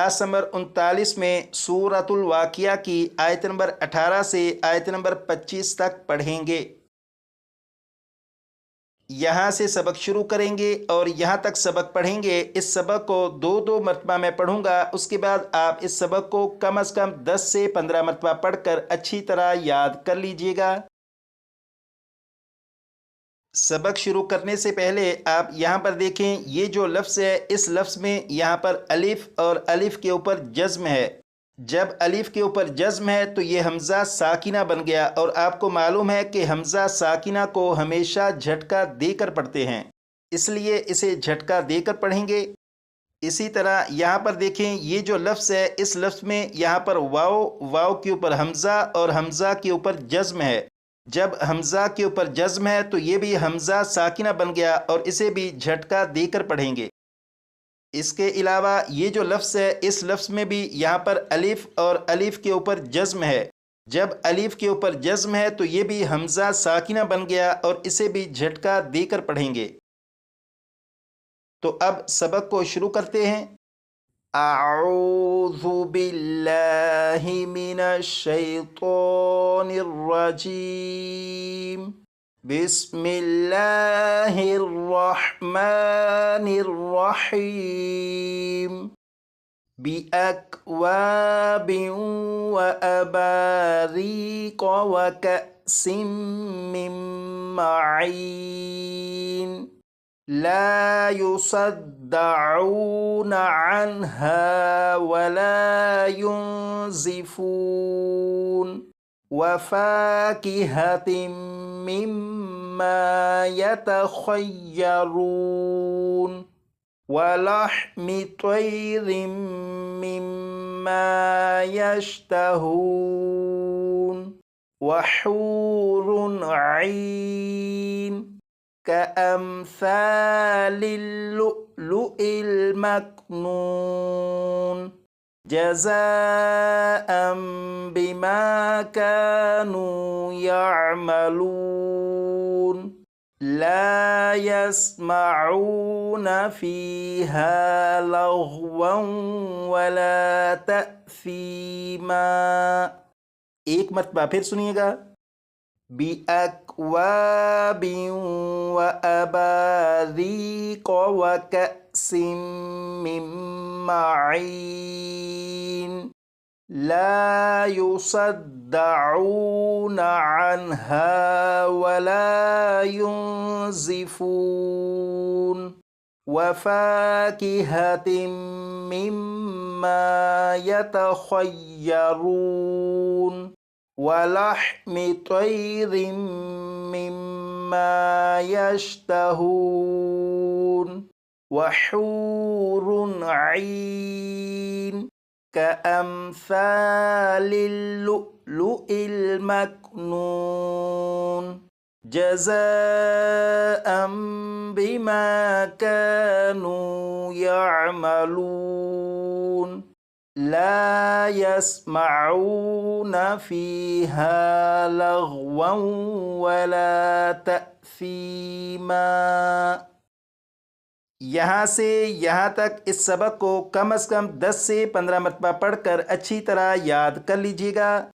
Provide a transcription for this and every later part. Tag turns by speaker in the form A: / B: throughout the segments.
A: Class number 39 में सूरतुल वाक़िया की आयत नंबर 18 से आयत नंबर 25 तक पढ़ेंगे। यहाँ से सबक शुरू करेंगे और यहाँ तक सबक पढ़ेंगे। इस सबक को दो दो मरतबा मैं पढ़ूँगा, उसके बाद आप इस सबक को कम अज़ कम 10 से 15 मरतबा पढ़कर अच्छी तरह याद कर लीजिएगा। सबक शुरू करने से पहले आप यहाँ पर देखें, ये जो लफ्ज़ है इस लफ्ज़ में यहाँ पर अलिफ और अलिफ के ऊपर जज़्म है। जब अलिफ के ऊपर जज़्म है तो ये हमज़ा साकिना बन गया, और आपको मालूम है कि हमज़ा साकिना को हमेशा झटका देकर पढ़ते हैं, इसलिए इसे झटका देकर पढ़ेंगे। इसी तरह यहाँ पर देखें, ये जो लफ्ज़ है इस लफ्ज़ में यहाँ पर वाव के ऊपर हमज़ा और हमज़ा के ऊपर जज़्म है। जब हमज़ा के ऊपर जज़्म है तो ये भी हमज़ा साकिना बन गया, और इसे भी झटका देकर पढ़ेंगे। इसके अलावा ये जो लफ्ज़ है इस लफ्ज़ में भी यहाँ पर अलिफ और अलिफ के ऊपर जज़्म है। जब अलिफ के ऊपर जज़्म है तो ये भी हमज़ा साकिना बन गया, और इसे भी झटका देकर पढ़ेंगे। तो अब सबक को शुरू करते हैं। अऊज़ु बिल्लाहि मिनश शैतानिर रजीम। बिस्मिल्लाहिर रहमानिर रहीम। बिअक्वाबिन व अबारीक व कअसिम मिन मईन ला युसद्दऊन अन्हा वला युनज़िफून वफ़ाकिहतिन मिम्मा यतख़य्यरून वलहमि तयरिन मिम्मा यश्तहून वहूरुन ऐन कअम्सालिल लुअलुइल मकनून जज़ाअन बिमा कानू यअमलून ला यस्मऊन फ़ीहा लग़वन वला तअसीमा। एक मरतबा फिर सुनिएगा। बिअक्वाबिन व अबारीक व कअसिम मिन मईन ला युसद्दऊन अन्हा वला युनज़िफून वफ़ाकिहतिन मिम्मा यतख़य्यरून वलहमि तयरिन मिम्मा यश्तहून वहूरुन ऐन कअम्सालिल लुअलुइल मकनून जज़ाअन बिमा कानू यअमलून ला यस्मऊन फ़ीहा लग़वन वला तअसीमा। यहाँ से यहाँ तक इस सबक को कम अज़ कम 10 से 15 मरतबा पढ़कर अच्छी तरह याद कर लीजिएगा।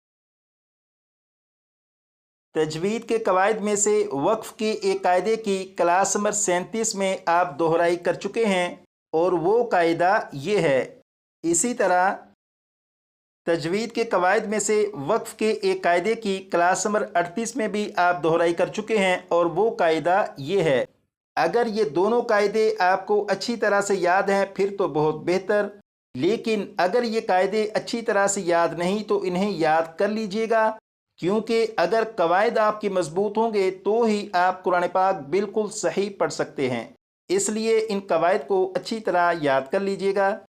A: तजवीद के कवायद में से वक्फ़ के एक कायदे की क्लास नंबर 37 में आप दोहराई कर चुके हैं, और वो कायदा ये है। इसी तरह तजवीद के कवायद में से वक्फ़ के एक कायदे की क्लास नंबर 38 में भी आप दोहराई कर चुके हैं, और वो कायदा ये है। अगर ये दोनों कायदे आपको अच्छी तरह से याद हैं फिर तो बहुत बेहतर, लेकिन अगर ये कायदे अच्छी तरह से याद नहीं तो इन्हें याद कर लीजिएगा, क्योंकि अगर कवायद आपके मजबूत होंगे तो ही आप कुरान पाक बिल्कुल सही पढ़ सकते हैं। इसलिए इन कवायद को अच्छी तरह याद कर लीजिएगा।